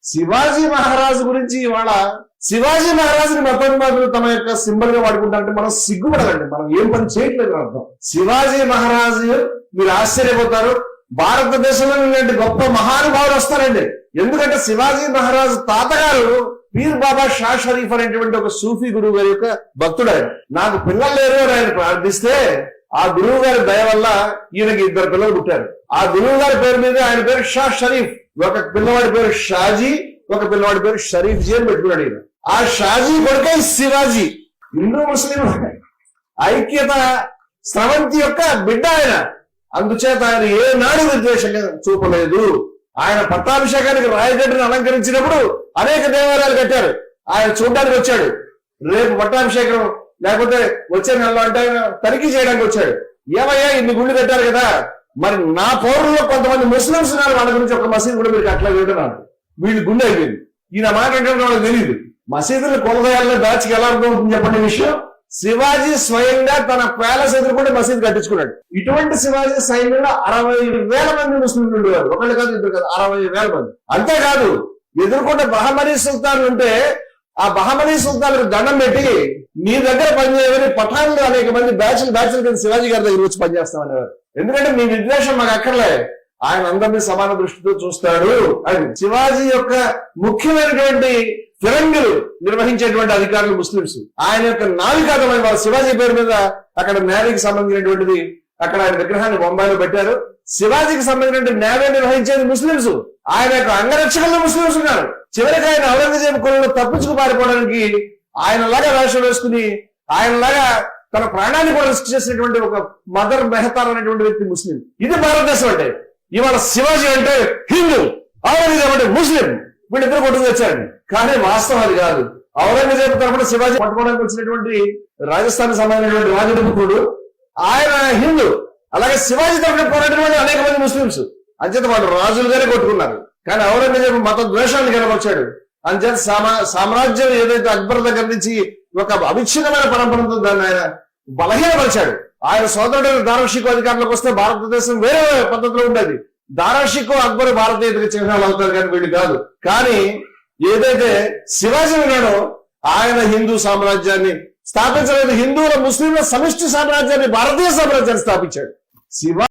శివాజీ మహారాజు గురించి ఇవాళ శివాజీ మహారాజుని మతోన్మాదులు తమ యొక్క సింబల్ గా వాడుకుంటారంటే మనం సిగ్గుపడాలండి. మనం ఏం పని చేయట్లేదు అర్థం. శివాజీ మహారాజు మీరు ఆశ్చర్యపోతారు, భారతదేశంలో ఇలాంటి గొప్ప మహానుభావులు వస్తారండి. ఎందుకంటే శివాజీ మహారాజు తాతగారు పీర్ బాబా షా షరీఫ్ అనేటువంటి ఒక సూఫీ గురువు గారి యొక్క భక్తుడు. ఆయన నాకు పిల్లలు లేరు అని ఆయన ప్రార్థిస్తే ఆ గురువు గారి దయ వల్ల ఈయనకి 2 పిల్లలు పుట్టారు. ఆ గురువు గారి పేరు మీద ఆయన పేరు షా షరీఫ్. ఒక పిల్లవాడి పేరు షాజీ, ఒక పిల్లవాడి పేరు షరీఫ్ జీ అని పెట్టుకున్నాడు ఈయన. ఆ షాజీ కొడుకే శివాజీ. హిందూ ముస్లిం ఐక్యత స్రవంతి యొక్క బిడ్డ ఆయన. అందుచేత ఆయన ఏనాడు విద్వేషంగా చూపలేదు. ఆయన పట్టాభిషేకానికి రాయగడ్డను అలంకరించినప్పుడు అనేక దేవాలయాలు కట్టారు. ఆయన చూడడానికి వచ్చాడు. రేపు పట్టాభిషేకం లేకపోతే వచ్చే నెలలో అంటే ఆయన తనిఖీ చేయడానికి వచ్చాడు. ఏమయ్యా ఇన్ని గుళ్ళు కట్టారు కదా, మరి నా పౌరుల్లో కొంతమంది ముస్లింస్ ఉన్నారు, వాళ్ళ గురించి ఒక మసీదు కూడా మీరు అట్లా చూడన్నారు. వీళ్ళు గుండె అయిపోయింది. ఈయన మాట అంటే వాళ్ళకి తెలియదు. మసీదులు కొలదయాల్లో దాచికి ఎలా అర్థమవుతుంది చెప్పండి విషయం. శివాజీ స్వయంగా తన ప్యాలెస్ ఎదుర్కొంటే మసీదు కట్టించుకున్నాడు. ఇటువంటి శివాజీ సైన్యంలో 60,000 మంది ముస్లింలు ఉండేవారు. ఒకళ్ళు కాదు, ఇద్దరు కాదు, 60,000 మంది. అంతేకాదు ఎదుర్కొంటే బహమనీ సుల్తాన్ ఉంటే ఆ బహమనీ సుల్తాన్ దండం పెట్టి మీ దగ్గర పనిచేయని పఠాన్లు అనేక మంది బ్యాచ్లు కింద శివాజీ గారి దగ్గర వచ్చి పనిచేస్తామనేవారు. ఎందుకంటే మీ విద్వేషం మాకు అక్కర్లే, ఆయన అందరినీ సమాన దృష్టితో చూస్తాడు అని. శివాజీ యొక్క ముఖ్యమైనటువంటి ఫిరంగులు నిర్వహించేటువంటి అధికారులు ముస్లింస్. ఆయన యొక్క నావికాదమైన వాళ్ళ శివాజీ పేరు మీద అక్కడ నేవీకి సంబంధించినటువంటిది అక్కడ ఆయన విగ్రహాన్ని బొంబాయిలో పెట్టారు. శివాజీకి సంబంధించిన నేవీ నిర్వహించేది ముస్లింస్. ఆయన యొక్క అంగరక్షకులు ముస్లింస్ ఉన్నారు. చివరికి ఆయన ఔరంగజేబు కొలను తప్పించుకు పారిపోవడానికి ఆయనలాగా వేషం వేసుకుని ఆయనలాగా తన ప్రాణాన్ని కూడా రిస్క్ చేసినటువంటి ఒక మదర్ మెహతార్ అనేటువంటి వ్యక్తి ముస్లిం. ఇది భారతదేశం అంటే. ఇవాళ శివాజీ అంటే హిందూ, ఔరంగజేబు అంటే ముస్లిం. వీళ్ళిద్దరు కొట్టుకు వచ్చారండి. కానీ వాస్తవం అది కాదు. ఔరంగజేబు తరపున శివాజీ పట్టుకోవడానికి వచ్చినటువంటి రాజస్థాన్ సంబంధించినటువంటి రాజపుత్రుడు ఆయన హిందూ. అలాగే శివాజీ తరపున పోరాడినటువంటి అనేక మంది ముస్లింస్. అంచేత వాళ్ళు రాజులుగానే కొట్టుకున్నారు. కానీ ఔరంగజేబు మత ద్వేషాన్ని కనబరిచాడు. అంచేత సామ్రాజ్యం ఏదైతే అక్బర్ దగ్గర నుంచి ఒక అవిచ్ఛిన్నమైన పరంపరతో దాన్ని ఆయన బలహీనపరిచాడు. ఆయన సోదరుడు దారాషికో అధికారంలోకి వస్తే భారతదేశం వేరే పద్ధతిలో ఉండేది. దారాషికో అక్బర్ భారతీయ చిహ్నాలు అవుతారు కానీ వీళ్ళు కాదు. కానీ ఏదైతే శివాజీ ఉన్నాడో ఆయన హిందూ సామ్రాజ్యాన్ని స్థాపించలేదు. హిందువుల ముస్లింల సమిష్టి సామ్రాజ్యాన్ని, భారతీయ సామ్రాజ్యాన్ని స్థాపించాడు.